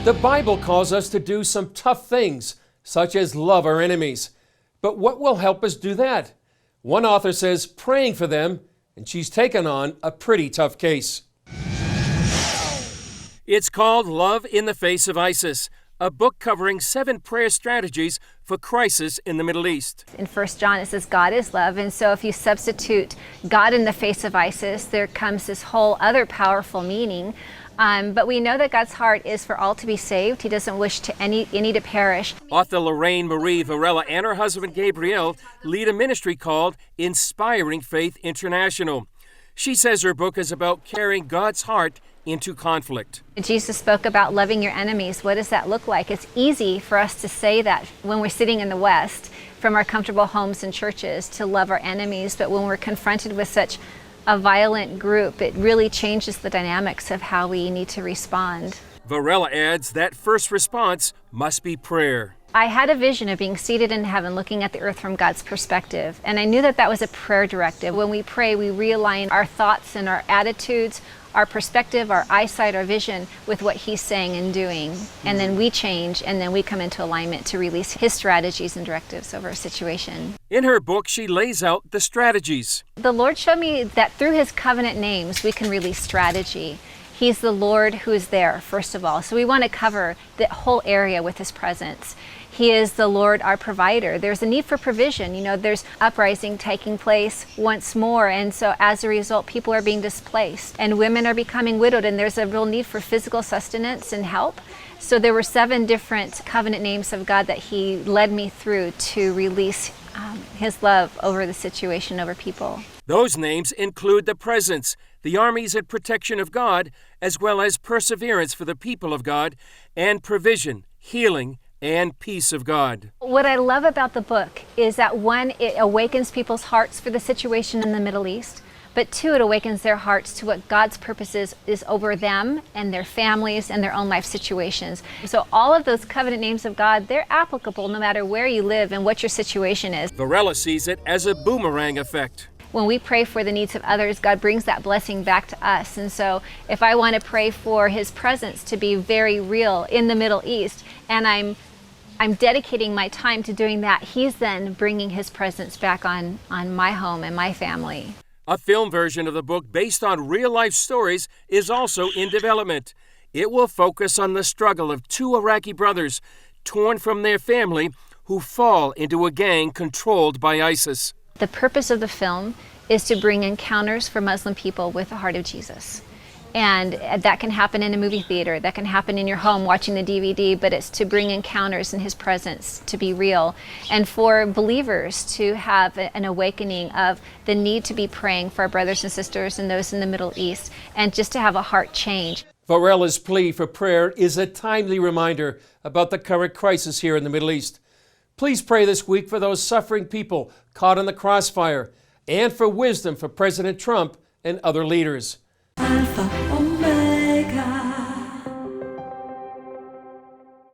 The Bible calls us to do some tough things, such as love our enemies. But what will help us do that? One author says praying for them, and she's taken on a pretty tough case. It's called Love in the Face of ISIS, a book covering 7 prayer strategies for crisis in the Middle East. In 1 John, it says God is love, and so if you substitute God in the face of ISIS, there comes this whole other powerful meaning. But we know that God's heart is for all to be saved. He doesn't wish any to perish. Author Lorraine Marie Varela and her husband Gabriel lead a ministry called Inspiring Faith International. She says her book is about carrying God's heart into conflict. Jesus spoke about loving your enemies. What does that look like? It's easy for us to say that when we're sitting in the West from our comfortable homes and churches to love our enemies, but when we're confronted with such a violent group, it really changes the dynamics of how we need to respond. Varela adds that first response must be prayer. I had a vision of being seated in heaven looking at the earth from God's perspective, and I knew that that was a prayer directive. When we pray, we realign our thoughts and our attitudes, our perspective, our eyesight, our vision with what He's saying and doing. And then we change, and then we come into alignment to release His strategies and directives over a situation. In her book, she lays out the strategies. The Lord showed me that through His covenant names, we can release strategy. He's the Lord who is there, first of all. So we want to cover the whole area with His presence. He is the Lord, our provider. There's a need for provision. You know, there's uprising taking place once more. And so as a result, people are being displaced and women are becoming widowed. And there's a real need for physical sustenance and help. So there were 7 different covenant names of God that He led me through to release His love over the situation, over people. Those names include the presence, the armies and protection of God, as well as perseverance for the people of God, and provision, healing, and peace of God. What I love about the book is that 1, it awakens people's hearts for the situation in the Middle East, but 2, it awakens their hearts to what God's purposes is over them and their families and their own life situations. So all of those covenant names of God, they're applicable no matter where you live and what your situation is. Varela sees it as a boomerang effect. When we pray for the needs of others, God brings that blessing back to us. And so if I want to pray for His presence to be very real in the Middle East, and I'm dedicating my time to doing that, He's then bringing His presence back on my home and my family. A film version of the book based on real-life stories is also in development. It will focus on the struggle of 2 Iraqi brothers torn from their family who fall into a gang controlled by ISIS. The purpose of the film is to bring encounters for Muslim people with the heart of Jesus. And that can happen in a movie theater, that can happen in your home watching the DVD, but it's to bring encounters in His presence to be real. And for believers to have an awakening of the need to be praying for our brothers and sisters and those in the Middle East, and just to have a heart change. Varela's plea for prayer is a timely reminder about the current crisis here in the Middle East. Please pray this week for those suffering people caught in the crossfire and for wisdom for President Trump and other leaders. Alpha,